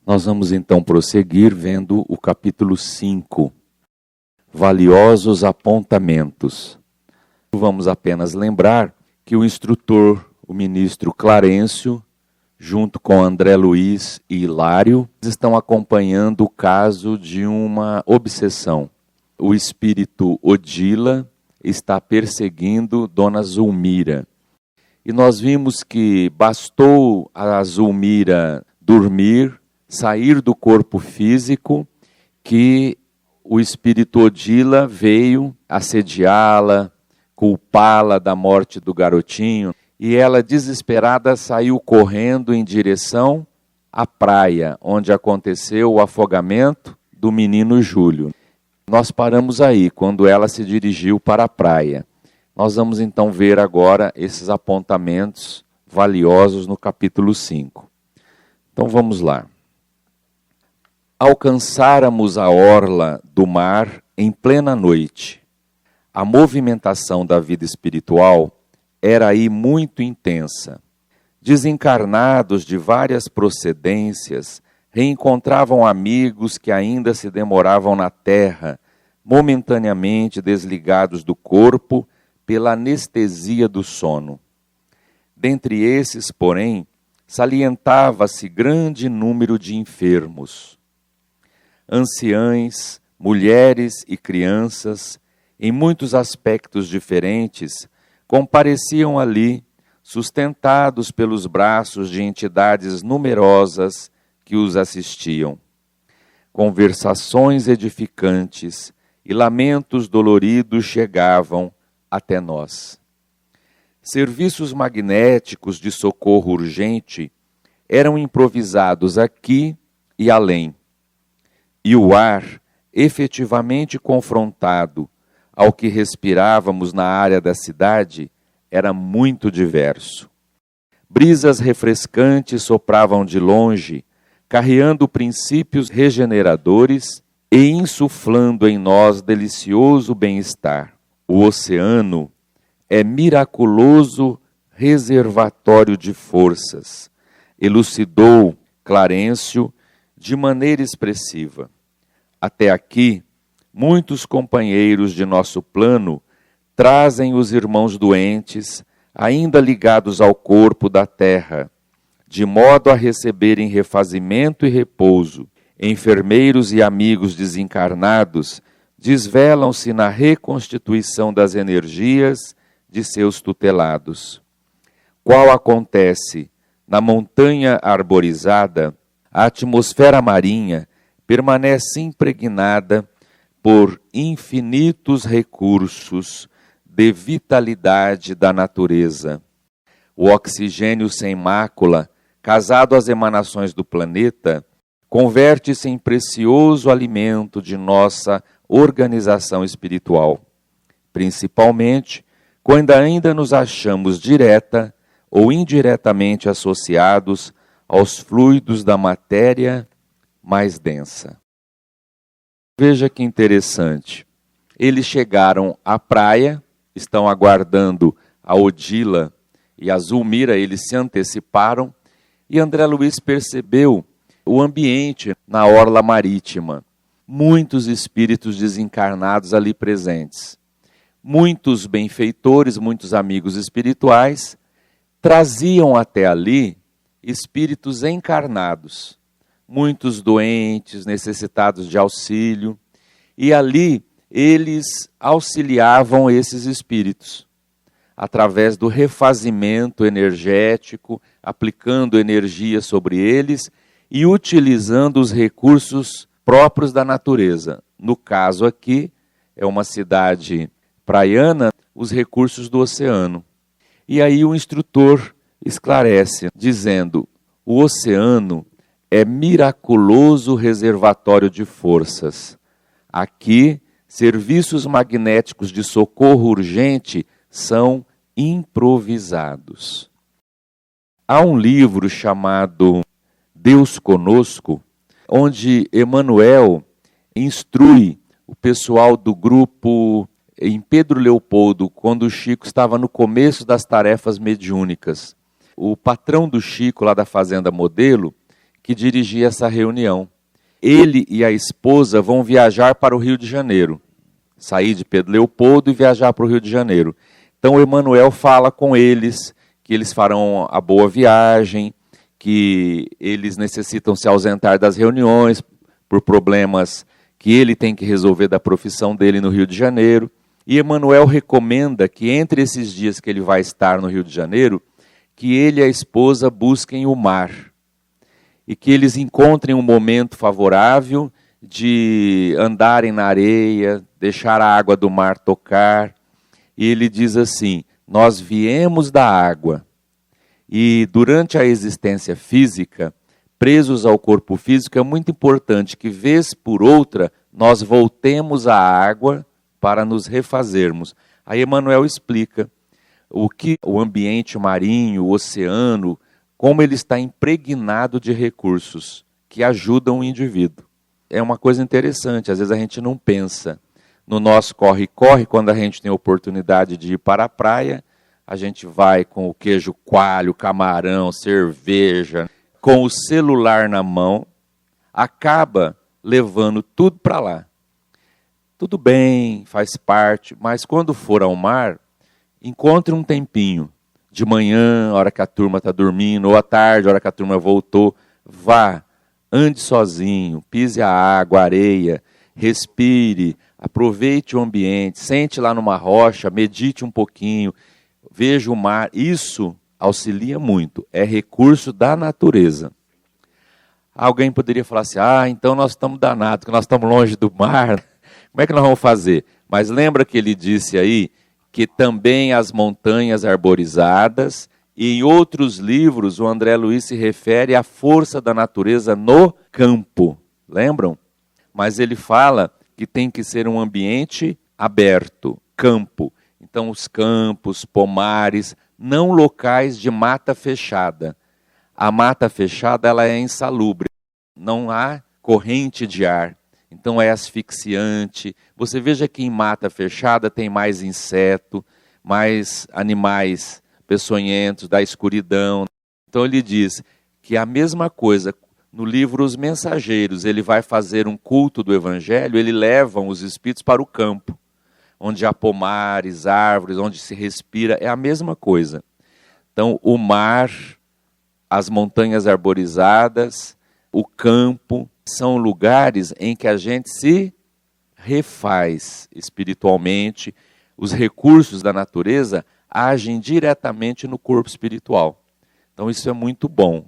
Nós vamos então prosseguir vendo o capítulo 5, Valiosos Apontamentos. Vamos apenas lembrar que o instrutor, o ministro Clarencio, junto com André Luiz e Hilário, estão acompanhando o caso de uma obsessão. O espírito Odila está perseguindo Dona Zulmira. E nós vimos que bastou a Zulmira dormir, sair do corpo físico, que o espírito Odila veio assediá-la, culpá-la da morte do garotinho, e ela, desesperada, saiu correndo em direção à praia, onde aconteceu o afogamento do menino Júlio. Nós paramos aí, quando ela se dirigiu para a praia. Nós vamos então ver agora esses apontamentos valiosos no capítulo 5. Então vamos lá. Alcançáramos a orla do mar em plena noite. A movimentação da vida espiritual era aí muito intensa. Desencarnados de várias procedências reencontravam amigos que ainda se demoravam na terra, momentaneamente desligados do corpo pela anestesia do sono. Dentre esses, porém, salientava-se grande número de enfermos. Anciães, mulheres e crianças, em muitos aspectos diferentes, compareciam ali, sustentados pelos braços de entidades numerosas que os assistiam. Conversações edificantes e lamentos doloridos chegavam até nós. Serviços magnéticos de socorro urgente eram improvisados aqui e além. E o ar, efetivamente confrontado ao que respirávamos na área da cidade, era muito diverso. Brisas refrescantes sopravam de longe, carreando princípios regeneradores e insuflando em nós delicioso bem-estar. O oceano é miraculoso reservatório de forças, elucidou Clarencio de maneira expressiva. Até aqui, muitos companheiros de nosso plano trazem os irmãos doentes, ainda ligados ao corpo da terra, de modo a receberem refazimento e repouso. Enfermeiros e amigos desencarnados desvelam-se na reconstituição das energias de seus tutelados. Qual acontece na montanha arborizada, a atmosfera marinha permanece impregnada por infinitos recursos de vitalidade da natureza. O oxigênio sem mácula, casado às emanações do planeta, converte-se em precioso alimento de nossa organização espiritual, principalmente quando ainda nos achamos direta ou indiretamente associados aos fluidos da matéria mais densa. Veja que interessante. Eles chegaram à praia, estão aguardando a Odila e a Zulmira, eles se anteciparam, e André Luiz percebeu o ambiente na orla marítima. Muitos espíritos desencarnados ali presentes. Muitos benfeitores, muitos amigos espirituais, traziam até ali espíritos encarnados, muitos doentes, necessitados de auxílio, e ali eles auxiliavam esses espíritos, através do refazimento energético, aplicando energia sobre eles e utilizando os recursos próprios da natureza. No caso aqui, é uma cidade praiana, os recursos do oceano. E aí o instrutor esclarece, dizendo: o oceano é miraculoso reservatório de forças. Aqui, serviços magnéticos de socorro urgente são improvisados. Há um livro chamado Deus Conosco, onde Emmanuel instrui o pessoal do grupo em Pedro Leopoldo, quando o Chico estava no começo das tarefas mediúnicas. O patrão do Chico, lá da Fazenda Modelo, que dirigia essa reunião. Ele e a esposa vão viajar para o Rio de Janeiro. Sair de Pedro Leopoldo e viajar para o Rio de Janeiro. Então Emmanuel fala com eles que eles farão a boa viagem, que eles necessitam se ausentar das reuniões por problemas que ele tem que resolver da profissão dele no Rio de Janeiro. E Emmanuel recomenda que entre esses dias que ele vai estar no Rio de Janeiro, que ele e a esposa busquem o mar. E que eles encontrem um momento favorável de andarem na areia, deixar a água do mar tocar. E ele diz assim: nós viemos da água. E durante a existência física, presos ao corpo físico, é muito importante que, vez por outra, nós voltemos à água para nos refazermos. Aí Emmanuel explica o que o ambiente marinho, o oceano, como ele está impregnado de recursos que ajudam o indivíduo. É uma coisa interessante, às vezes a gente não pensa. No nosso corre-corre, quando a gente tem a oportunidade de ir para a praia, a gente vai com o queijo coalho, camarão, cerveja, com o celular na mão, acaba levando tudo para lá. Tudo bem, faz parte, mas quando for ao mar, encontre um tempinho. De manhã, a hora que a turma está dormindo, ou à tarde, a hora que a turma voltou, vá, ande sozinho, pise a água, a areia, respire, aproveite o ambiente, sente lá numa rocha, medite um pouquinho, veja o mar. Isso auxilia muito, é recurso da natureza. Alguém poderia falar assim: então nós estamos danados, que nós estamos longe do mar, como é que nós vamos fazer? Mas lembra que ele disse aí que também as montanhas arborizadas, e em outros livros o André Luiz se refere à força da natureza no campo, lembram? Mas ele fala que tem que ser um ambiente aberto, campo. Então os campos, pomares, não locais de mata fechada. A mata fechada ela é insalubre, não há corrente de ar, então é asfixiante. Você veja que em mata fechada tem mais inseto, mais animais peçonhentos, da escuridão. Então ele diz que a mesma coisa, no livro Os Mensageiros, ele vai fazer um culto do Evangelho, ele leva os espíritos para o campo, onde há pomares, árvores, onde se respira, é a mesma coisa. Então o mar, as montanhas arborizadas, o campo, são lugares em que a gente se refaz espiritualmente. Os recursos da natureza agem diretamente no corpo espiritual. Então isso é muito bom.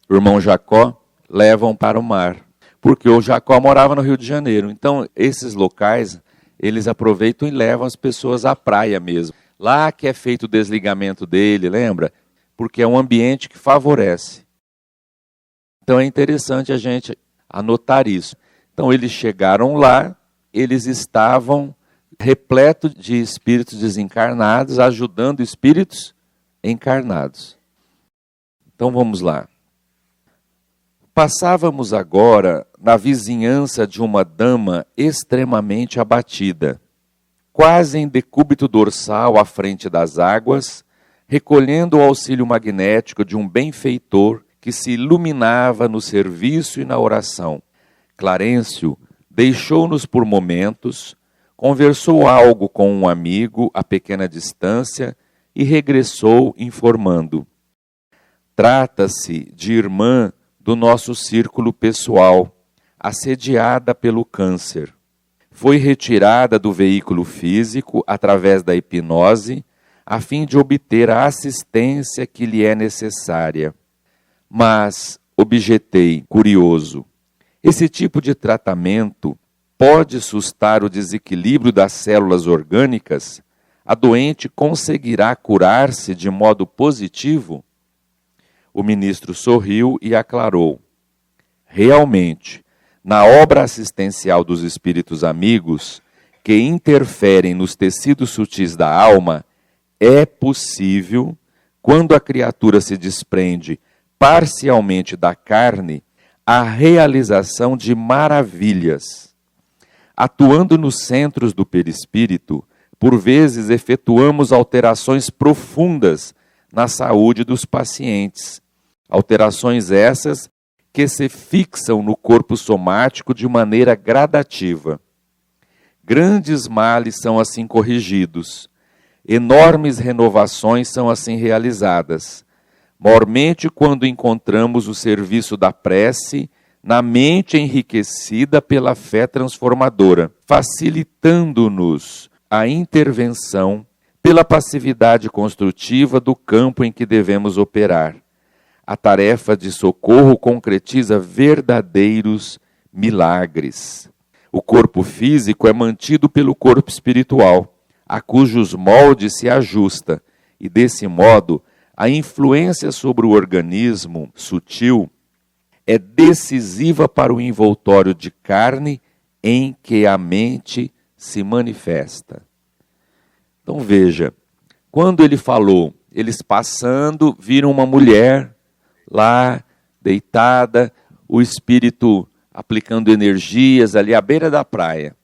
O irmão Jacó levam para o mar, porque o Jacó morava no Rio de Janeiro. Então esses locais, eles aproveitam e levam as pessoas à praia mesmo. Lá que é feito o desligamento dele, lembra? Porque é um ambiente que favorece. Então é interessante a gente anotar isso. Então eles chegaram lá, eles estavam repletos de espíritos desencarnados, ajudando espíritos encarnados. Então vamos lá. Passávamos agora na vizinhança de uma dama extremamente abatida, quase em decúbito dorsal à frente das águas, recolhendo o auxílio magnético de um benfeitor que se iluminava no serviço e na oração. Clarencio deixou-nos por momentos, conversou algo com um amigo a pequena distância e regressou informando: trata-se de irmã do nosso círculo pessoal, assediada pelo câncer. Foi retirada do veículo físico através da hipnose, a fim de obter a assistência que lhe é necessária. Mas, objetei, curioso, esse tipo de tratamento pode sustar o desequilíbrio das células orgânicas? A doente conseguirá curar-se de modo positivo? O ministro sorriu e aclarou: realmente, na obra assistencial dos espíritos amigos, que interferem nos tecidos sutis da alma, é possível, quando a criatura se desprende parcialmente da carne, a realização de maravilhas. Atuando nos centros do perispírito, por vezes efetuamos alterações profundas na saúde dos pacientes. Alterações essas que se fixam no corpo somático de maneira gradativa. Grandes males são assim corrigidos, enormes renovações são assim realizadas, mormente quando encontramos o serviço da prece na mente enriquecida pela fé transformadora, facilitando-nos a intervenção pela passividade construtiva do campo em que devemos operar. A tarefa de socorro concretiza verdadeiros milagres. O corpo físico é mantido pelo corpo espiritual, a cujos moldes se ajusta, e desse modo a influência sobre o organismo sutil é decisiva para o envoltório de carne em que a mente se manifesta. Então veja, quando ele falou, eles passando, viram uma mulher lá, deitada, o espírito aplicando energias ali à beira da praia.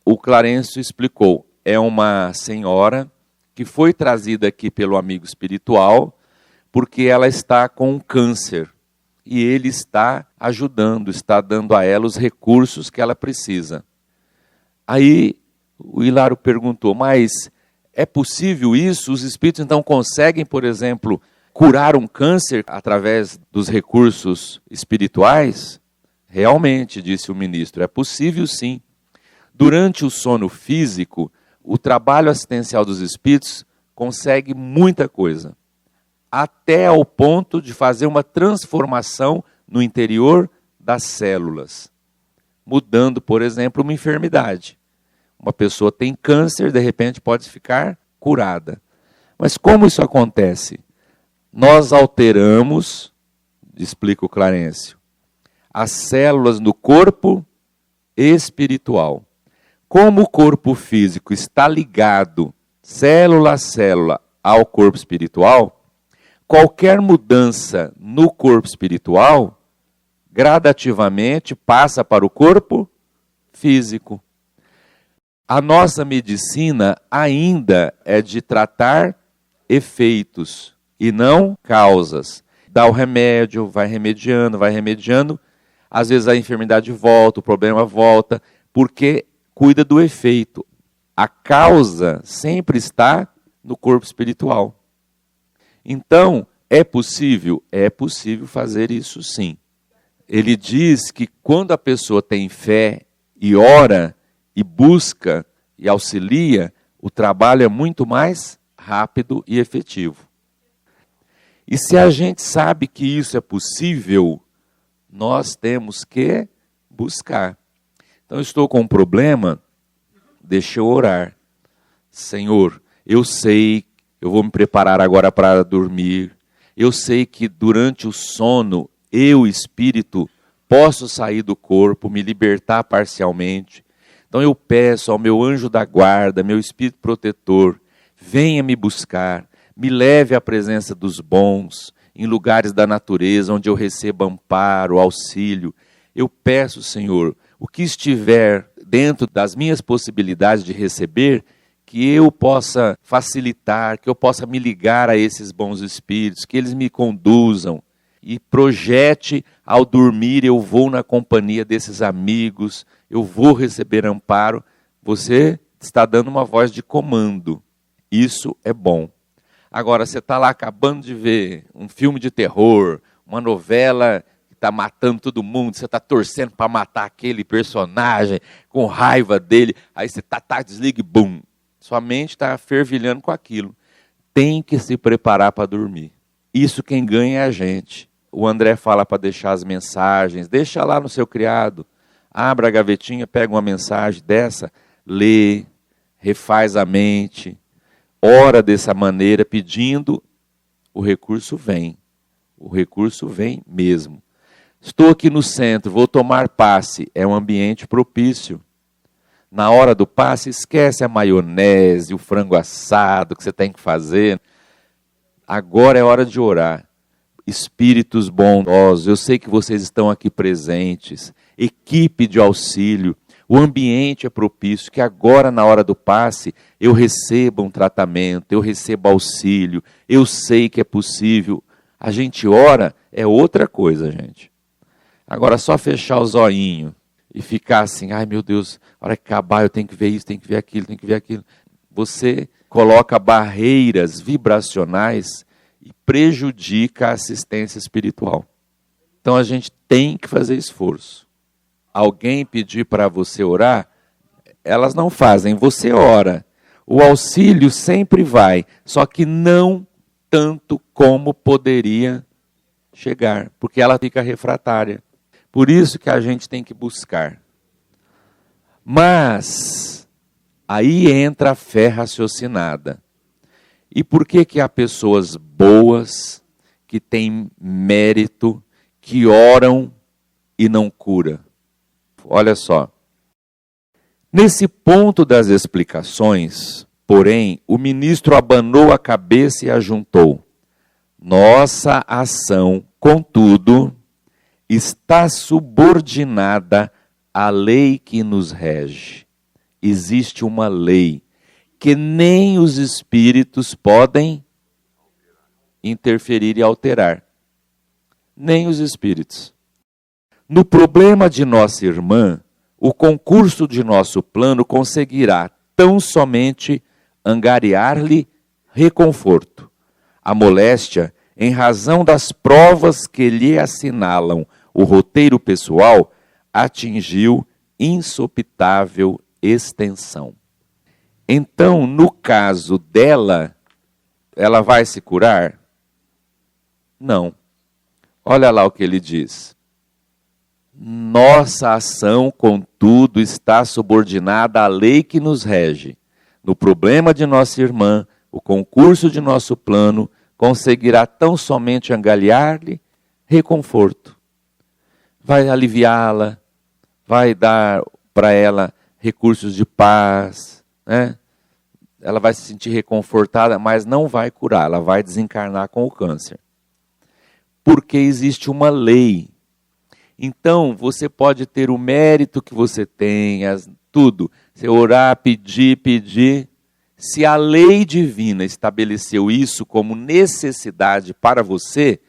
O Clarencio explicou, é uma senhora que foi trazida aqui pelo amigo espiritual, porque ela está com um câncer, e ele está ajudando, está dando a ela os recursos que ela precisa. Aí o Hilário perguntou, mas é possível isso? Os espíritos então conseguem, por exemplo, curar um câncer através dos recursos espirituais? Realmente, disse o ministro, é possível sim. Durante o sono físico, o trabalho assistencial dos espíritos consegue muita coisa, até ao ponto de fazer uma transformação no interior das células, mudando, por exemplo, uma enfermidade. Uma pessoa tem câncer, de repente pode ficar curada. Mas como isso acontece? Nós alteramos, explica o Clarencio, as células no corpo espiritual. Como o corpo físico está ligado, célula a célula, ao corpo espiritual, qualquer mudança no corpo espiritual, gradativamente passa para o corpo físico. A nossa medicina ainda é de tratar efeitos e não causas. Dá o remédio, vai remediando, às vezes a enfermidade volta, o problema volta, porque cuida do efeito. A causa sempre está no corpo espiritual. Então, é possível? É possível fazer isso sim. Ele diz que quando a pessoa tem fé e ora e busca e auxilia, o trabalho é muito mais rápido e efetivo. E se a gente sabe que isso é possível, nós temos que buscar. Então, eu estou com um problema, deixa eu orar. Senhor, eu sei, eu vou me preparar agora para dormir. Eu sei que durante o sono, eu, espírito, posso sair do corpo, me libertar parcialmente. Então eu peço ao meu anjo da guarda, meu espírito protetor, venha me buscar, me leve à presença dos bons, em lugares da natureza onde eu receba amparo, auxílio. Eu peço, Senhor, o que estiver dentro das minhas possibilidades de receber, que eu possa facilitar, que eu possa me ligar a esses bons espíritos, que eles me conduzam e projete ao dormir, eu vou na companhia desses amigos, eu vou receber amparo. Você está dando uma voz de comando, isso é bom. Agora, você está lá acabando de ver um filme de terror, uma novela que está matando todo mundo, você está torcendo para matar aquele personagem, com raiva dele, aí você desliga e bum. Sua mente está fervilhando com aquilo. Tem que se preparar para dormir. Isso quem ganha é a gente. O André fala para deixar as mensagens, deixa lá no seu criado, abre a gavetinha, pega uma mensagem dessa, lê, refaz a mente, ora dessa maneira, pedindo, o recurso vem mesmo. Estou aqui no centro, vou tomar passe, é um ambiente propício. Na hora do passe, esquece a maionese, o frango assado que você tem que fazer. Agora é hora de orar. Espíritos bondosos, eu sei que vocês estão aqui presentes. Equipe de auxílio, o ambiente é propício, que agora na hora do passe eu receba um tratamento, eu receba auxílio, eu sei que é possível. A gente ora é outra coisa, gente. Agora, só fechar o zoinho e ficar assim, ai meu Deus, na hora que acabar eu tenho que ver isso, tenho que ver aquilo, tenho que ver aquilo. Você coloca barreiras vibracionais e prejudica a assistência espiritual. Então a gente tem que fazer esforço. Alguém pedir para você orar, elas não fazem, você ora. O auxílio sempre vai, só que não tanto como poderia chegar, porque ela fica refratária. Por isso que a gente tem que buscar. Mas aí entra a fé raciocinada. E por que há pessoas boas, que têm mérito, que oram e não curam? Olha só. Nesse ponto das explicações, porém, o ministro abanou a cabeça e ajuntou: nossa ação, contudo, está subordinada à lei que nos rege. Existe uma lei que nem os espíritos podem interferir e alterar. Nem os espíritos. No problema de nossa irmã, o concurso de nosso plano conseguirá tão somente angariar-lhe reconforto. A moléstia, em razão das provas que lhe assinalam o roteiro pessoal, atingiu insopitável extensão. Então, no caso dela, ela vai se curar? Não. Olha lá o que ele diz. Nossa ação, contudo, está subordinada à lei que nos rege. No problema de nossa irmã, o concurso de nosso plano conseguirá tão somente angariar-lhe reconforto. Vai aliviá-la, vai dar para ela recursos de paz, né? Ela vai se sentir reconfortada, mas não vai curar, ela vai desencarnar com o câncer. Porque existe uma lei. Então, você pode ter o mérito que você tem, tudo. Você orar, pedir. Se a lei divina estabeleceu isso como necessidade para você,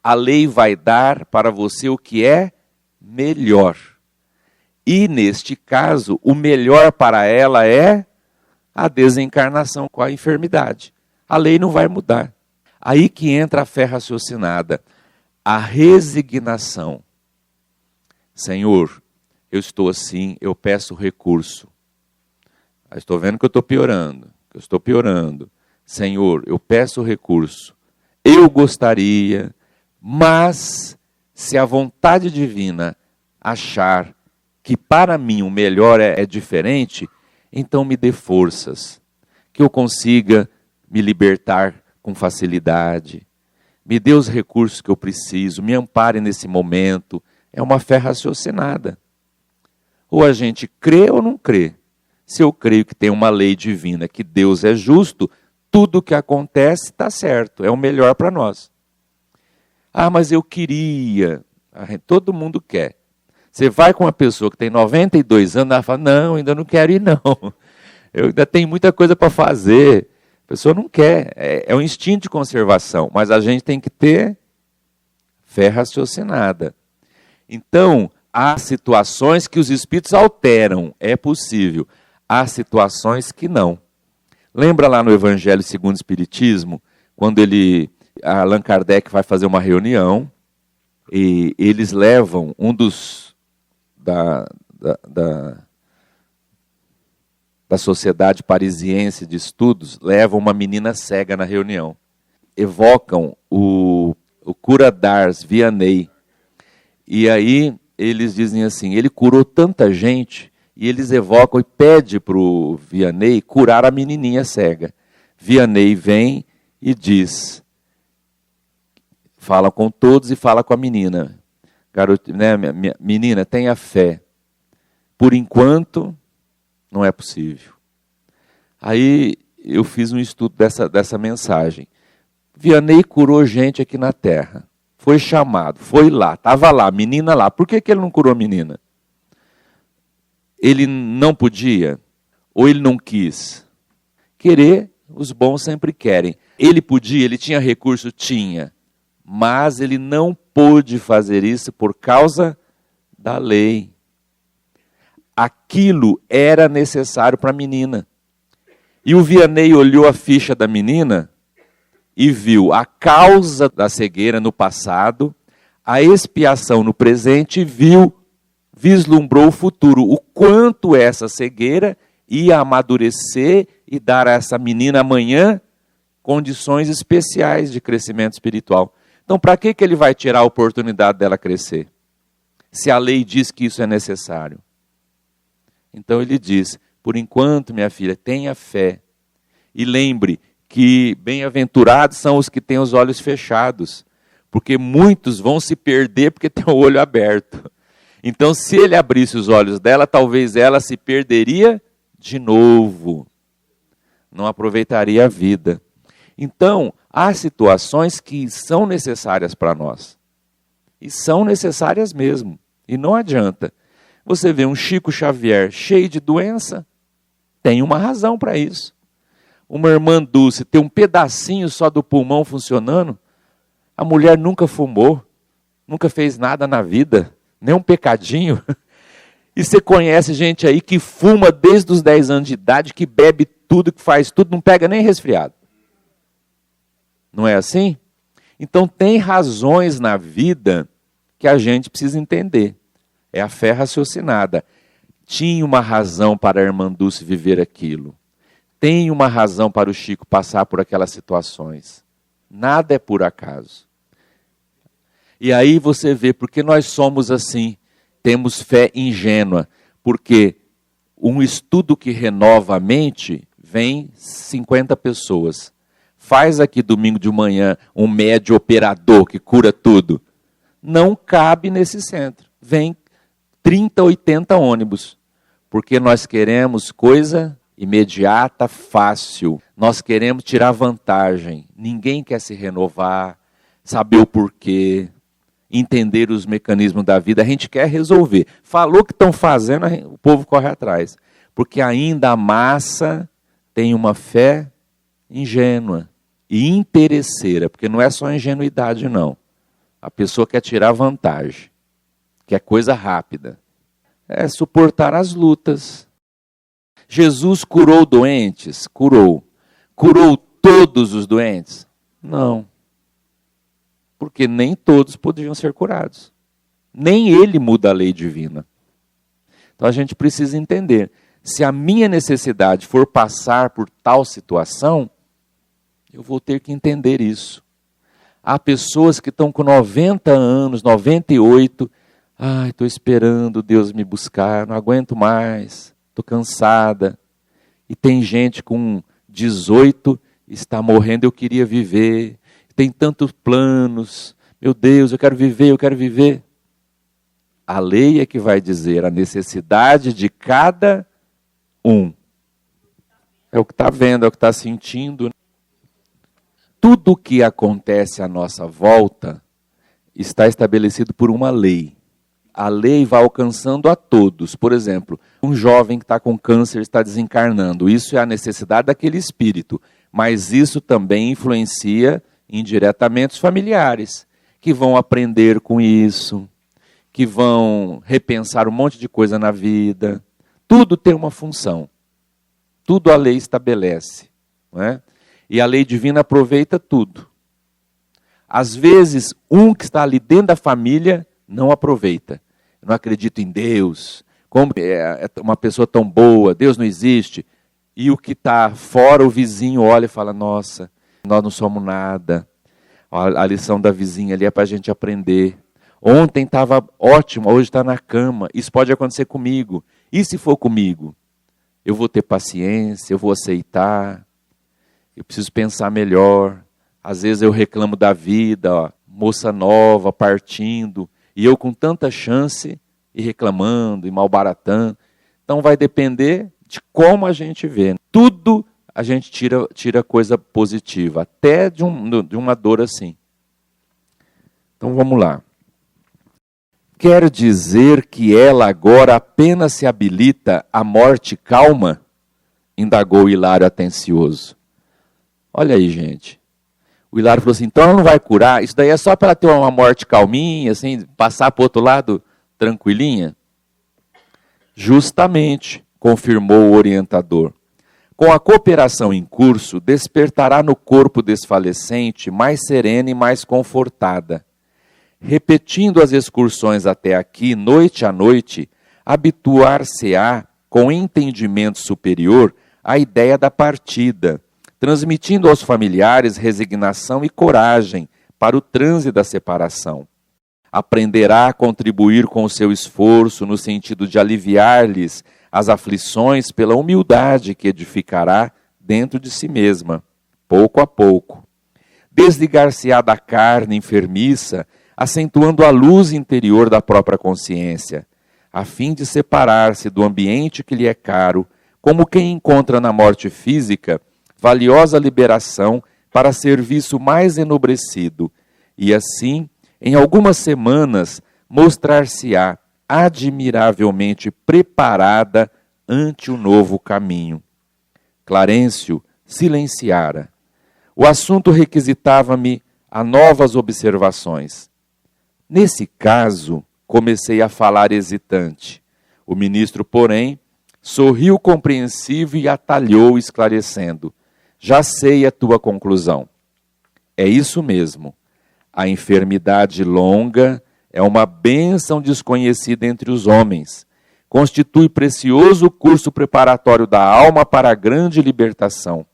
a lei vai dar para você o que é melhor. E, neste caso, o melhor para ela é a desencarnação com a enfermidade. A lei não vai mudar. Aí que entra a fé raciocinada, a resignação. Senhor, eu estou assim, eu peço recurso. Estou vendo que eu estou piorando. Senhor, eu peço recurso. Eu gostaria, mas se a vontade divina achar que para mim o melhor é diferente, então me dê forças, que eu consiga me libertar com facilidade. Me dê os recursos que eu preciso, me ampare nesse momento. É uma fé raciocinada. Ou a gente crê ou não crê. Se eu creio que tem uma lei divina, que Deus é justo, tudo o que acontece está certo, é o melhor para nós. Ah, mas eu queria. Todo mundo quer. Você vai com uma pessoa que tem 92 anos, ela fala, não, ainda não quero ir não. Eu ainda tenho muita coisa para fazer. A pessoa não quer. É um instinto de conservação, mas a gente tem que ter fé raciocinada. Então, há situações que os espíritos alteram, é possível. Há situações que não. Lembra lá no Evangelho segundo o Espiritismo, quando Allan Kardec vai fazer uma reunião, e eles levam um dos da Sociedade Parisiense de Estudos, levam uma menina cega na reunião. Evocam o cura d'Ars Vianney. E aí eles dizem assim, ele curou tanta gente, e eles evocam e pedem para o Vianney curar a menininha cega. Vianney vem e diz, fala com todos e fala com a menina. Menina, tenha fé. Por enquanto, não é possível. Aí eu fiz um estudo dessa mensagem. Vianney curou gente aqui na Terra. Foi chamado, foi lá, estava lá, menina lá. Por que ele não curou a menina? Ele não podia? Ou ele não quis? Querer, os bons sempre querem. Ele podia, ele tinha recurso? Tinha. Mas ele não pôde fazer isso por causa da lei. Aquilo era necessário para a menina. E o Vianney olhou a ficha da menina e viu a causa da cegueira no passado, a expiação no presente e vislumbrou o futuro, o quanto essa cegueira ia amadurecer e dar a essa menina amanhã condições especiais de crescimento espiritual. Então, para que ele vai tirar a oportunidade dela crescer? Se a lei diz que isso é necessário. Então ele diz, por enquanto, minha filha, tenha fé. E lembre que bem-aventurados são os que têm os olhos fechados, porque muitos vão se perder porque tem o olho aberto. Então, se ele abrisse os olhos dela, talvez ela se perderia de novo. Não aproveitaria a vida. Então, há situações que são necessárias para nós. E são necessárias mesmo. E não adianta. Você vê um Chico Xavier cheio de doença, tem uma razão para isso. Uma irmã Dulce tem um pedacinho só do pulmão funcionando, a mulher nunca fumou, nunca fez nada na vida, nem um pecadinho. E você conhece gente aí que fuma desde os 10 anos de idade, que bebe tudo, que faz tudo, não pega nem resfriado. Não é assim? Então tem razões na vida que a gente precisa entender. É a fé raciocinada. Tinha uma razão para a irmã Dulce viver aquilo. Tem uma razão para o Chico passar por aquelas situações. Nada é por acaso. E aí você vê, porque nós somos assim, temos fé ingênua, porque um estudo que renova a mente, vem 50 pessoas. Faz aqui domingo de manhã um médio operador que cura tudo. Não cabe nesse centro. Vem 30, 80 ônibus, porque nós queremos coisa imediata, fácil. Nós queremos tirar vantagem. Ninguém quer se renovar, saber o porquê, entender os mecanismos da vida. A gente quer resolver. Falou que estão fazendo, o povo corre atrás. Porque ainda a massa tem uma fé ingênua e interesseira, porque não é só ingenuidade, não. A pessoa quer tirar vantagem, quer coisa rápida. É suportar as lutas. Jesus curou doentes? Curou. Curou todos os doentes? Não. Porque nem todos podiam ser curados. Nem ele muda a lei divina. Então a gente precisa entender. Se a minha necessidade for passar por tal situação, eu vou ter que entender isso. Há pessoas que estão com 90 anos, 98, ai, estou esperando Deus me buscar, não aguento mais, estou cansada. E tem gente com 18, está morrendo, eu queria viver, tem tantos planos, meu Deus, eu quero viver, eu quero viver. A lei é que vai dizer a necessidade de cada um. É o que está vendo, é o que está sentindo. Tudo o que acontece à nossa volta está estabelecido por uma lei. A lei vai alcançando a todos. Por exemplo, um jovem que está com câncer está desencarnando. Isso é a necessidade daquele espírito. Mas isso também influencia indiretamente os familiares, que vão aprender com isso, que vão repensar um monte de coisa na vida. Tudo tem uma função. Tudo a lei estabelece, não é? E a lei divina aproveita tudo. Às vezes, um que está ali dentro da família não aproveita. Eu não acredito em Deus. Como é uma pessoa tão boa? Deus não existe. E o que está fora, o vizinho olha e fala, nossa, nós não somos nada. A lição da vizinha ali é para a gente aprender. Ontem estava ótimo, hoje está na cama. Isso pode acontecer comigo. E se for comigo? Eu vou ter paciência, eu vou aceitar. Eu preciso pensar melhor. Às vezes eu reclamo da vida, ó, moça nova, partindo, e eu com tanta chance, e reclamando, e malbaratando. Então vai depender de como a gente vê. Tudo a gente tira coisa positiva, até de uma dor assim. Então vamos lá. Quer dizer que ela agora apenas se habilita à morte calma? Indagou Hilário atencioso. Olha aí, gente. O Hilário falou assim, então ela não vai curar? Isso daí é só para ela ter uma morte calminha, assim, passar para o outro lado tranquilinha? Justamente, confirmou o orientador. Com a cooperação em curso, despertará no corpo desfalecente mais serena e mais confortada. Repetindo as excursões até aqui, noite a noite, habituar-se-á, com entendimento superior, à ideia da partida, transmitindo aos familiares resignação e coragem para o transe da separação. Aprenderá a contribuir com o seu esforço no sentido de aliviar-lhes as aflições pela humildade que edificará dentro de si mesma, pouco a pouco. Desligar-se-á da carne enfermiça, acentuando a luz interior da própria consciência, a fim de separar-se do ambiente que lhe é caro, como quem encontra na morte física valiosa liberação para serviço mais enobrecido, e assim, em algumas semanas, mostrar-se-á admiravelmente preparada ante o novo caminho. Clarencio silenciara. O assunto requisitava-me a novas observações. Nesse caso, comecei a falar hesitante. O ministro, porém, sorriu compreensivo e atalhou, esclarecendo. Já sei a tua conclusão. É isso mesmo. A enfermidade longa é uma bênção desconhecida entre os homens. Constitui precioso curso preparatório da alma para a grande libertação.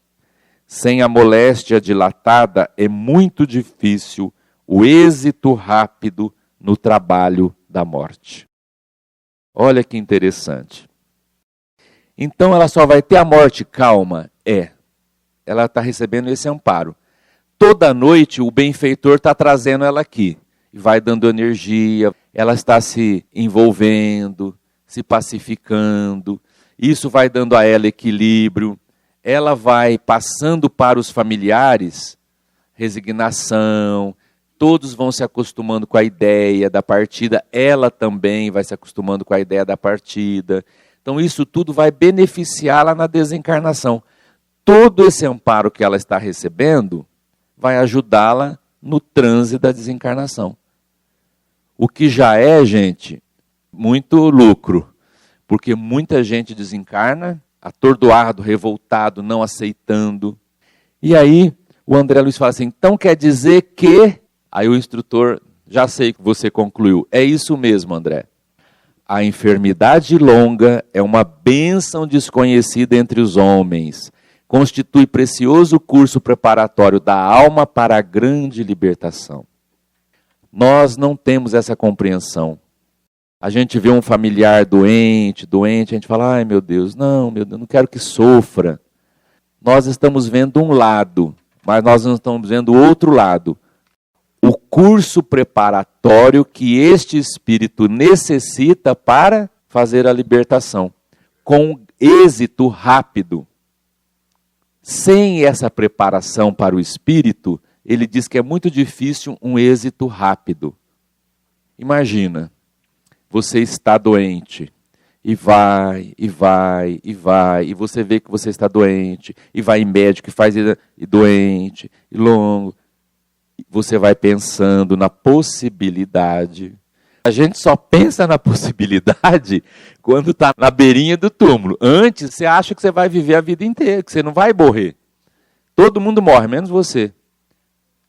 Sem a moléstia dilatada, é muito difícil o êxito rápido no trabalho da morte. Olha que interessante. Então ela só vai ter a morte calma? Ela está recebendo esse amparo. Toda noite o benfeitor está trazendo ela aqui. E vai dando energia, ela está se envolvendo, se pacificando. Isso vai dando a ela equilíbrio. Ela vai passando para os familiares resignação. Todos vão se acostumando com a ideia da partida. Ela também vai se acostumando com a ideia da partida. Então isso tudo vai beneficiá-la na desencarnação. Todo esse amparo que ela está recebendo vai ajudá-la no transe da desencarnação. O que já é, gente, muito lucro. Porque muita gente desencarna, atordoado, revoltado, não aceitando. E aí o André Luiz fala assim, então quer dizer que... Aí o instrutor, já sei que você concluiu. É isso mesmo, André. A enfermidade longa é uma bênção desconhecida entre os homens. Constitui precioso curso preparatório da alma para a grande libertação. Nós não temos essa compreensão. A gente vê um familiar doente, a gente fala, ai meu Deus, não quero que sofra. Nós estamos vendo um lado, mas nós não estamos vendo o outro lado. O curso preparatório que este espírito necessita para fazer a libertação, com êxito rápido. Sem essa preparação para o espírito, ele diz que é muito difícil um êxito rápido. Imagina, você está doente, e vai, e você vê que você está doente, e vai em médico, e faz e doente, e longo. Você vai pensando na possibilidade. A gente só pensa na possibilidade quando está na beirinha do túmulo. Antes, você acha que você vai viver a vida inteira, que você não vai morrer. Todo mundo morre, menos você.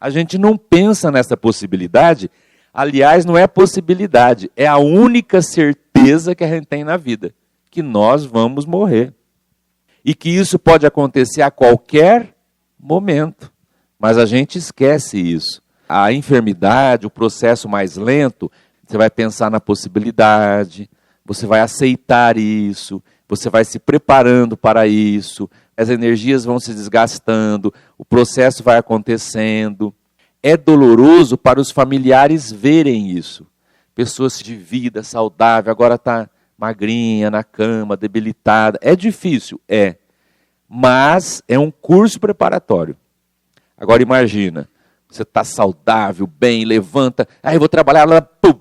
A gente não pensa nessa possibilidade. Aliás, não é possibilidade, é a única certeza que a gente tem na vida, que nós vamos morrer. E que isso pode acontecer a qualquer momento. Mas a gente esquece isso. A enfermidade, o processo mais lento, você vai pensar na possibilidade, você vai aceitar isso, você vai se preparando para isso, as energias vão se desgastando, o processo vai acontecendo. É doloroso para os familiares verem isso. Pessoas de vida saudável, agora está magrinha, na cama, debilitada. É difícil, mas é um curso preparatório. Agora imagina, você está saudável, bem, levanta, aí eu vou trabalhar, lá, pum,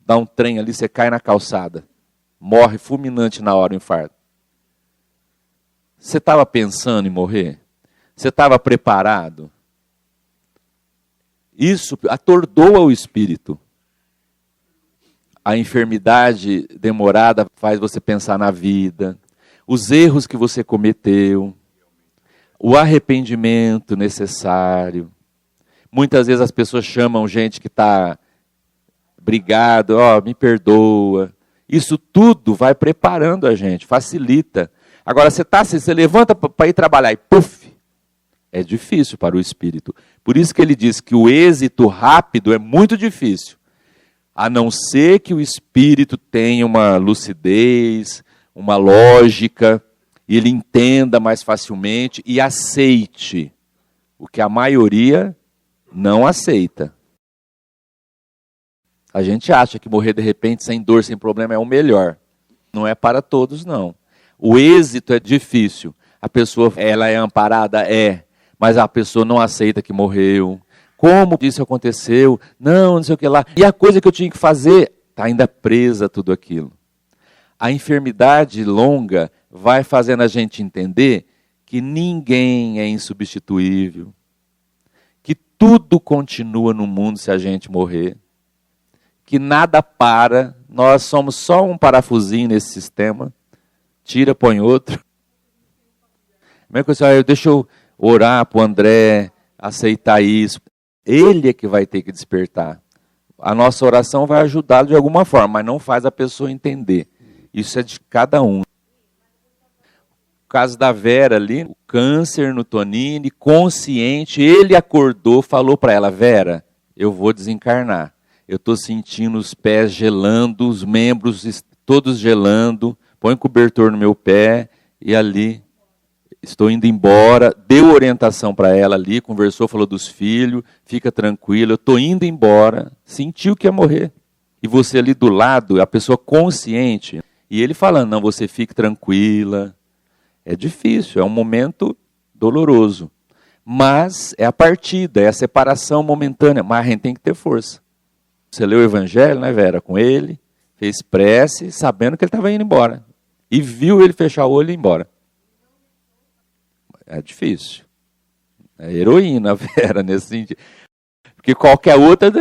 dá um trem ali, você cai na calçada, morre fulminante na hora, o infarto. Você estava pensando em morrer? Você estava preparado? Isso atordoa o espírito. A enfermidade demorada faz você pensar na vida, os erros que você cometeu, o arrependimento necessário. Muitas vezes as pessoas chamam gente que está brigado, me perdoa. Isso tudo vai preparando a gente, facilita. Agora você levanta para ir trabalhar e puf, é difícil para o espírito. Por isso que ele diz que o êxito rápido é muito difícil. A não ser que o espírito tenha uma lucidez, uma lógica, e ele entenda mais facilmente e aceite o que a maioria não aceita. A gente acha que morrer de repente, sem dor, sem problema, é o melhor. Não é para todos, não. O êxito é difícil. A pessoa, ela é amparada? É. Mas a pessoa não aceita que morreu. Como isso aconteceu? Não sei o que lá. E a coisa que eu tinha que fazer, está ainda presa tudo aquilo. A enfermidade longa vai fazendo a gente entender que ninguém é insubstituível. Que tudo continua no mundo se a gente morrer. Que nada para. Nós somos só um parafusinho nesse sistema. Tira, põe outro. Deixa eu orar para o André aceitar isso. Ele é que vai ter que despertar. A nossa oração vai ajudá-lo de alguma forma, mas não faz a pessoa entender. Isso é de cada um. O caso da Vera ali, o câncer no Tonini, consciente, ele acordou, falou para ela, Vera, eu vou desencarnar. Eu estou sentindo os pés gelando, os membros todos gelando, põe cobertor no meu pé e ali... Estou indo embora, deu orientação para ela ali, conversou, falou dos filhos, fica tranquila, eu estou indo embora, sentiu que ia morrer. E você ali do lado, a pessoa consciente, e ele falando, não, você fique tranquila. É difícil, é um momento doloroso. Mas é a partida, é a separação momentânea, mas a gente tem que ter força. Você leu o Evangelho, né, Vera, com ele, fez prece, sabendo que ele estava indo embora. E viu ele fechar o olho e ir embora. É difícil. É heroína a Vera nesse sentido. Porque qualquer outra...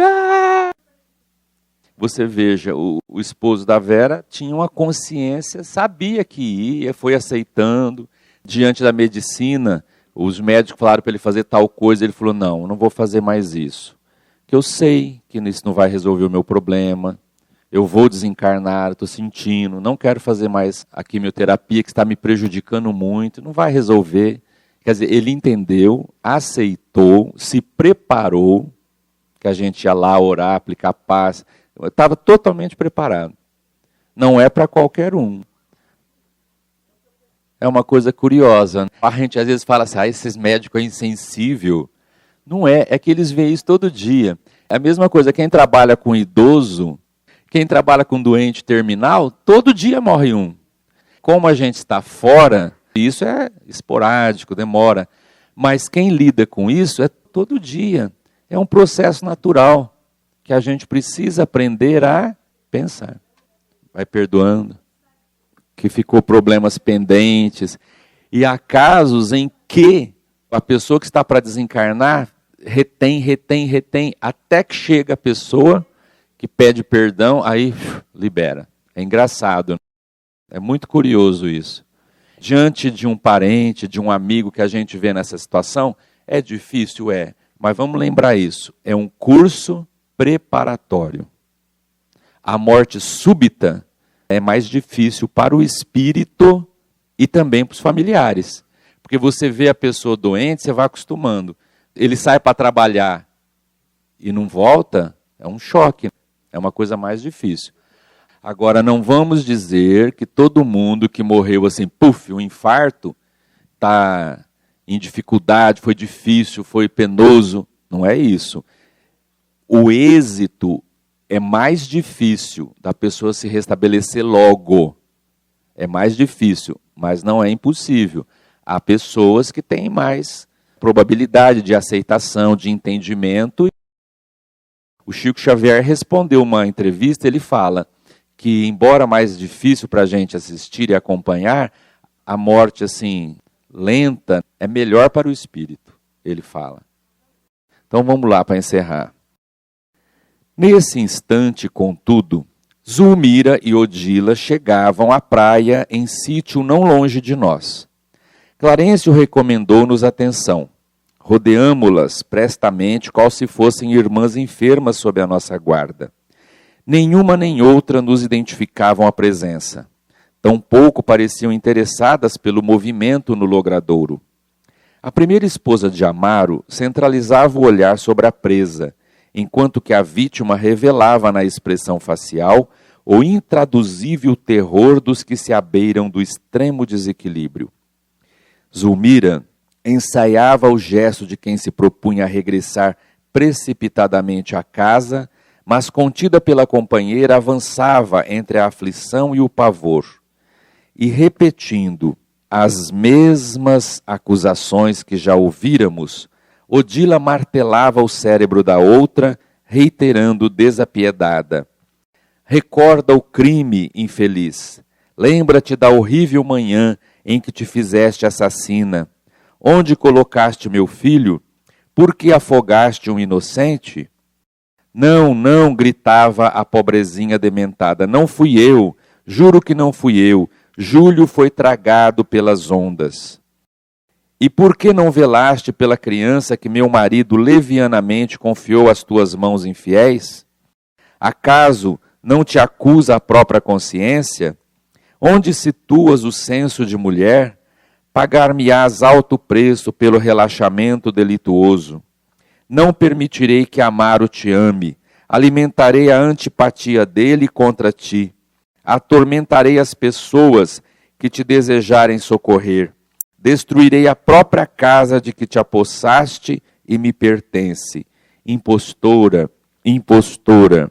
Você veja, o esposo da Vera tinha uma consciência, sabia que ia, foi aceitando. Diante da medicina, os médicos falaram para ele fazer tal coisa, ele falou, não vou fazer mais isso. Que eu sei que isso não vai resolver o meu problema. Eu vou desencarnar, estou sentindo, não quero fazer mais a quimioterapia que está me prejudicando muito, não vai resolver. Quer dizer, ele entendeu, aceitou, se preparou, que a gente ia lá orar, aplicar paz. Estava totalmente preparado. Não é para qualquer um. É uma coisa curiosa. A gente às vezes fala assim, esses médicos é insensível. Não é, é que eles veem isso todo dia. É a mesma coisa, quem trabalha com idoso, quem trabalha com doente terminal, todo dia morre um. Como a gente está fora... Isso é esporádico, demora. Mas quem lida com isso é todo dia. É um processo natural que a gente precisa aprender a pensar. Vai perdoando. Que ficou problemas pendentes. E há casos em que a pessoa que está para desencarnar retém, até que chega a pessoa que pede perdão, aí libera. É engraçado. É muito curioso isso. Diante de um parente, de um amigo que a gente vê nessa situação, é difícil, mas vamos lembrar isso, é um curso preparatório. A morte súbita é mais difícil para o espírito e também para os familiares. Porque você vê a pessoa doente, você vai acostumando. Ele sai para trabalhar e não volta, é um choque, é uma coisa mais difícil. Agora, não vamos dizer que todo mundo que morreu assim, um infarto, está em dificuldade, foi difícil, foi penoso. Não é isso. O êxito é mais difícil da pessoa se restabelecer logo. É mais difícil, mas não é impossível. Há pessoas que têm mais probabilidade de aceitação, de entendimento. O Chico Xavier respondeu uma entrevista, ele fala... que, embora mais difícil para a gente assistir e acompanhar, a morte assim lenta é melhor para o espírito, ele fala. Então vamos lá para encerrar. Nesse instante, contudo, Zulmira e Odila chegavam à praia em sítio não longe de nós. Clarencio recomendou-nos atenção. Rodeamo-las prestamente, qual se fossem irmãs enfermas sob a nossa guarda. Nenhuma nem outra nos identificavam a presença. Tampouco pareciam interessadas pelo movimento no logradouro. A primeira esposa de Amaro centralizava o olhar sobre a presa, enquanto que a vítima revelava na expressão facial o intraduzível terror dos que se abeiram do extremo desequilíbrio. Zulmira ensaiava o gesto de quem se propunha a regressar precipitadamente à casa, mas contida pela companheira avançava entre a aflição e o pavor, e repetindo as mesmas acusações que já ouvíramos, Odila martelava o cérebro da outra, reiterando desapiedada: recorda o crime, infeliz. Lembra-te da horrível manhã em que te fizeste assassina. Onde colocaste meu filho? Por que afogaste um inocente? Não, não, gritava a pobrezinha dementada. Não fui eu, juro que não fui eu. Júlio foi tragado pelas ondas. E por que não velaste pela criança que meu marido levianamente confiou às tuas mãos infiéis? Acaso não te acusa a própria consciência? Onde situas o senso de mulher? Pagar-me-ás alto preço pelo relaxamento delituoso. Não permitirei que Amaro te ame. Alimentarei a antipatia dele contra ti. Atormentarei as pessoas que te desejarem socorrer. Destruirei a própria casa de que te apossaste e me pertence. Impostora, impostora.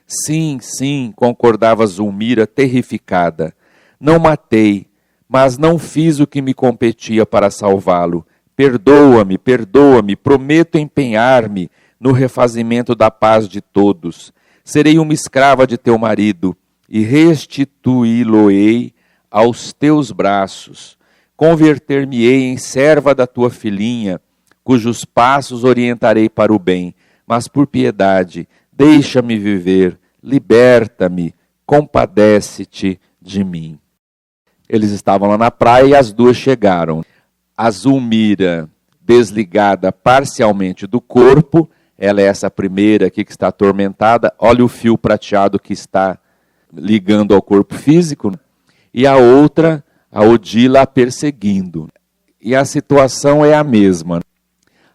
Sim, sim, concordava Zulmira, terrificada. Não matei, mas não fiz o que me competia para salvá-lo. Perdoa-me, perdoa-me, prometo empenhar-me no refazimento da paz de todos. Serei uma escrava de teu marido e restituí-lo-ei aos teus braços. Converter-me-ei em serva da tua filhinha, cujos passos orientarei para o bem. Mas por piedade, deixa-me viver, liberta-me, compadece-te de mim. Eles estavam lá na praia e as duas chegaram. A Zulmira, desligada parcialmente do corpo, ela é essa primeira aqui que está atormentada, olha o fio prateado que está ligando ao corpo físico, e a outra, a Odila, a perseguindo. E a situação é a mesma.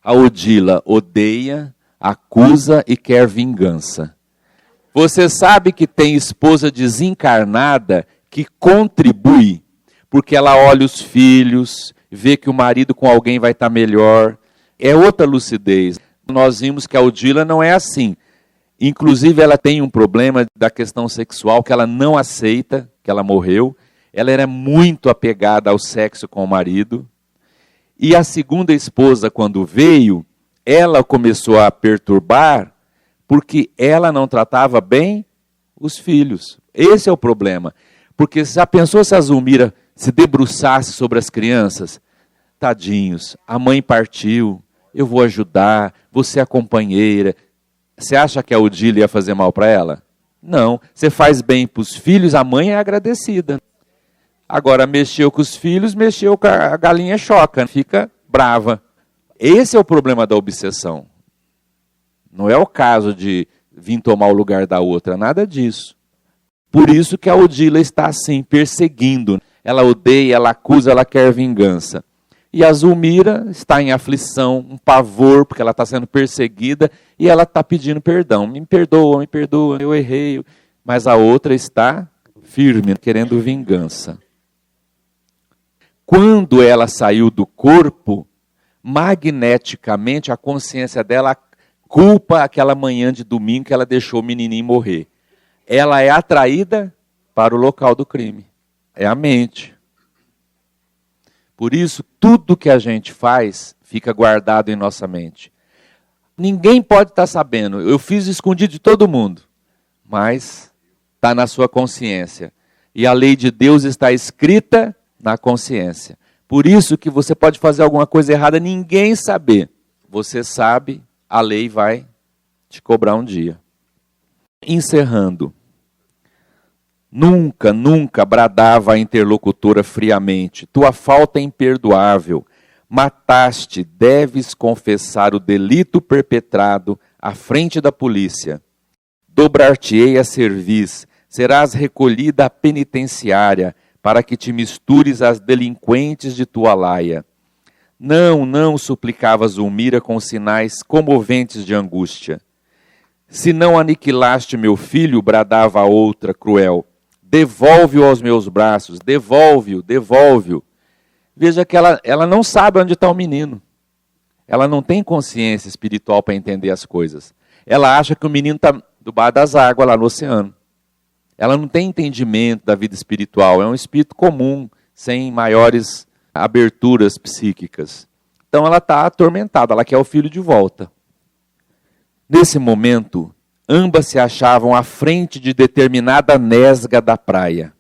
A Odila odeia, acusa e quer vingança. Você sabe que tem esposa desencarnada que contribui, porque ela olha os filhos, vê que o marido com alguém vai estar melhor. É outra lucidez. Nós vimos que a Odila não é assim. Inclusive, ela tem um problema da questão sexual, que ela não aceita, que ela morreu. Ela era muito apegada ao sexo com o marido. E a segunda esposa, quando veio, ela começou a perturbar, porque ela não tratava bem os filhos. Esse é o problema. Porque já pensou se a Zulmira se debruçasse sobre as crianças? Tadinhos, a mãe partiu, eu vou ajudar, você é a companheira. Você acha que a Odila ia fazer mal para ela? Não, você faz bem para os filhos, a mãe é agradecida. Agora, mexeu com os filhos, mexeu com a galinha choca, fica brava. Esse é o problema da obsessão. Não é o caso de vir tomar o lugar da outra, nada disso. Por isso que a Odila está assim, perseguindo. Ela odeia, ela acusa, ela quer vingança. E a Zulmira está em aflição, um pavor, porque ela está sendo perseguida, e ela está pedindo perdão. Me perdoa, eu errei. Mas a outra está firme, querendo vingança. Quando ela saiu do corpo, magneticamente a consciência dela culpa aquela manhã de domingo que ela deixou o menininho morrer. Ela é atraída para o local do crime. É a mente. Por isso, tudo que a gente faz fica guardado em nossa mente. Ninguém pode estar sabendo. Eu fiz escondido de todo mundo. Mas está na sua consciência. E a lei de Deus está escrita na consciência. Por isso que você pode fazer alguma coisa errada, ninguém saber. Você sabe, a lei vai te cobrar um dia. Encerrando. Nunca, nunca, bradava a interlocutora friamente. Tua falta é imperdoável. Mataste, deves confessar o delito perpetrado à frente da polícia. Dobrar-te-ei a cerviz, serás recolhida à penitenciária, para que te mistures às delinquentes de tua laia. Não, não, suplicava Zulmira com sinais comoventes de angústia. Se não aniquilaste meu filho, bradava a outra, cruel, devolve-o aos meus braços, devolve-o, devolve-o. Veja que ela não sabe onde está o menino. Ela não tem consciência espiritual para entender as coisas. Ela acha que o menino está do bar das águas lá no oceano. Ela não tem entendimento da vida espiritual. É um espírito comum, sem maiores aberturas psíquicas. Então ela está atormentada, ela quer o filho de volta. Nesse momento, ambas se achavam à frente de determinada nesga da praia.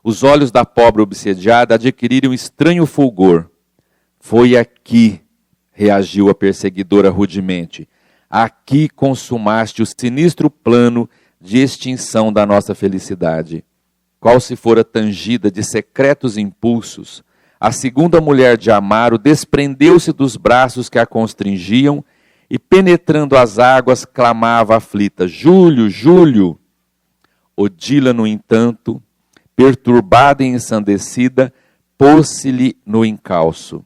Os olhos da pobre obsediada adquiriram um estranho fulgor. Foi aqui, reagiu a perseguidora rudemente. Aqui consumaste o sinistro plano de extinção da nossa felicidade. Qual se fora tangida de secretos impulsos, a segunda mulher de Amaro desprendeu-se dos braços que a constringiam e, penetrando as águas, clamava aflita, Júlio, Júlio! Odila, no entanto, perturbada e ensandecida, pôs-se-lhe no encalço.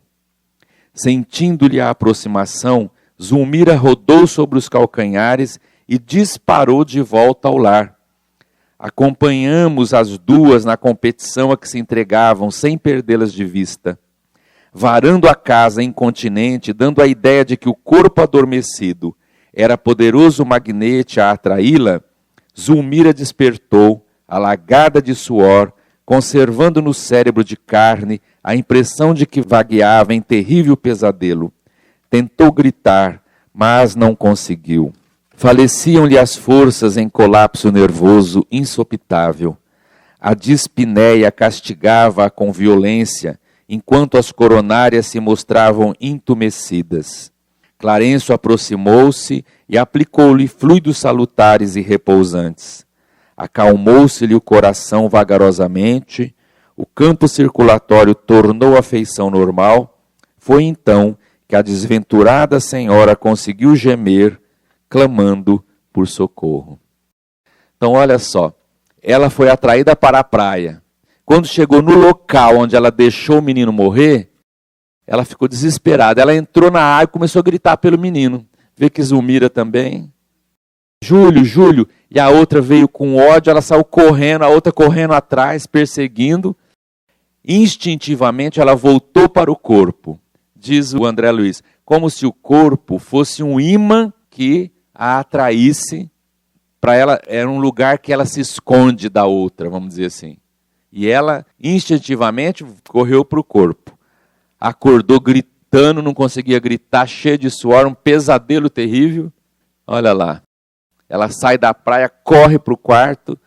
Sentindo-lhe a aproximação, Zulmira rodou sobre os calcanhares e disparou de volta ao lar. Acompanhamos as duas na competição a que se entregavam, sem perdê-las de vista. Varando a casa incontinente, dando a ideia de que o corpo adormecido era poderoso magnete a atraí-la, Zulmira despertou, alagada de suor, conservando no cérebro de carne a impressão de que vagueava em terrível pesadelo. Tentou gritar, mas não conseguiu. Faleciam-lhe as forças em colapso nervoso insopitável. A dispneia castigava-a com violência, enquanto as coronárias se mostravam entumecidas. Clarencio aproximou-se e aplicou-lhe fluidos salutares e repousantes. Acalmou-se-lhe o coração vagarosamente, o campo circulatório tornou a feição normal. Foi então que a desventurada senhora conseguiu gemer, clamando por socorro. Então, olha só, ela foi atraída para a praia. Quando chegou no local onde ela deixou o menino morrer, ela ficou desesperada. Ela entrou na água e começou a gritar pelo menino. Vê que Zulmira também. Júlio, Júlio. E a outra veio com ódio, ela saiu correndo, a outra correndo atrás, perseguindo. Instintivamente ela voltou para o corpo. Diz o André Luiz, como se o corpo fosse um imã que a atraísse. Para ela, era um lugar que ela se esconde da outra, vamos dizer assim. E ela, instintivamente, correu para o corpo. Acordou gritando, não conseguia gritar, cheia de suor, um pesadelo terrível. Olha lá. Ela sai da praia, corre para o quarto.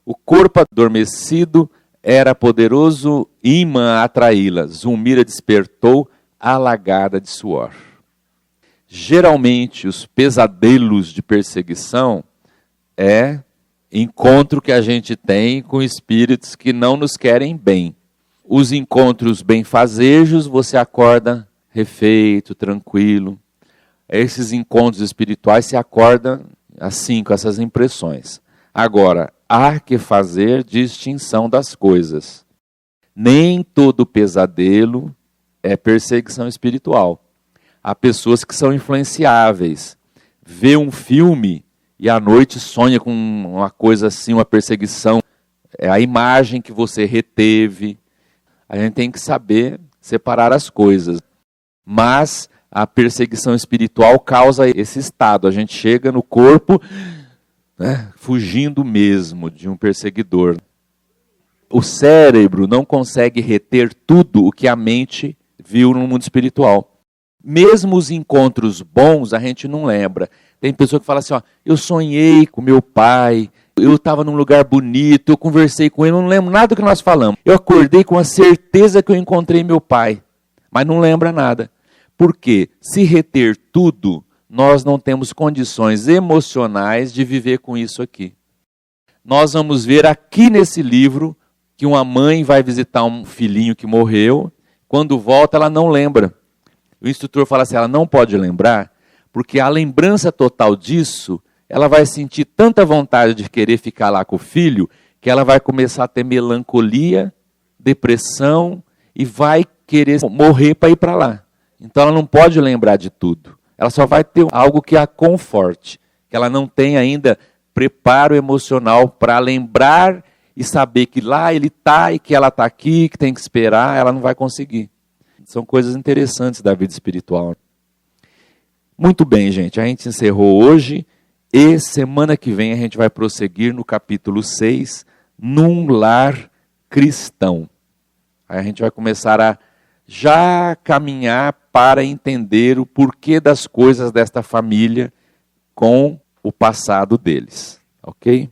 O corpo adormecido era poderoso imã a atraí-la. Zulmira despertou, alagada de suor. Geralmente, os pesadelos de perseguição é encontro que a gente tem com espíritos que não nos querem bem. Os encontros benfazejos, você acorda refeito, tranquilo. Esses encontros espirituais se acorda assim, com essas impressões. Agora, há que fazer distinção das coisas. Nem todo pesadelo é perseguição espiritual. Há pessoas que são influenciáveis. Vê um filme e à noite sonha com uma coisa assim, uma perseguição. É a imagem que você reteve. A gente tem que saber separar as coisas. Mas a perseguição espiritual causa esse estado. A gente chega no corpo, né, fugindo mesmo de um perseguidor. O cérebro não consegue reter tudo o que a mente viu no mundo espiritual. Mesmo os encontros bons, a gente não lembra. Tem pessoa que fala assim, ó, eu sonhei com meu pai, eu estava num lugar bonito, eu conversei com ele, eu não lembro nada do que nós falamos. Eu acordei com a certeza que eu encontrei meu pai, mas não lembra nada. Por quê? Se reter tudo, nós não temos condições emocionais de viver com isso aqui. nós vamos ver aqui nesse livro que uma mãe vai visitar um filhinho que morreu, quando volta ela não lembra. O instrutor fala assim, ela não pode lembrar, porque a lembrança total disso, ela vai sentir tanta vontade de querer ficar lá com o filho, que ela vai começar a ter melancolia, depressão, e vai querer morrer para ir para lá. Então ela não pode lembrar de tudo. Ela só vai ter algo que a conforte, que ela não tem ainda preparo emocional para lembrar e saber que lá ele está e que ela está aqui, que tem que esperar, ela não vai conseguir. São coisas interessantes da vida espiritual. Muito bem, gente, a gente encerrou hoje e semana que vem a gente vai prosseguir no capítulo 6, Num Lar Cristão. Aí a gente vai começar a já caminhar para entender o porquê das coisas desta família com o passado deles, ok?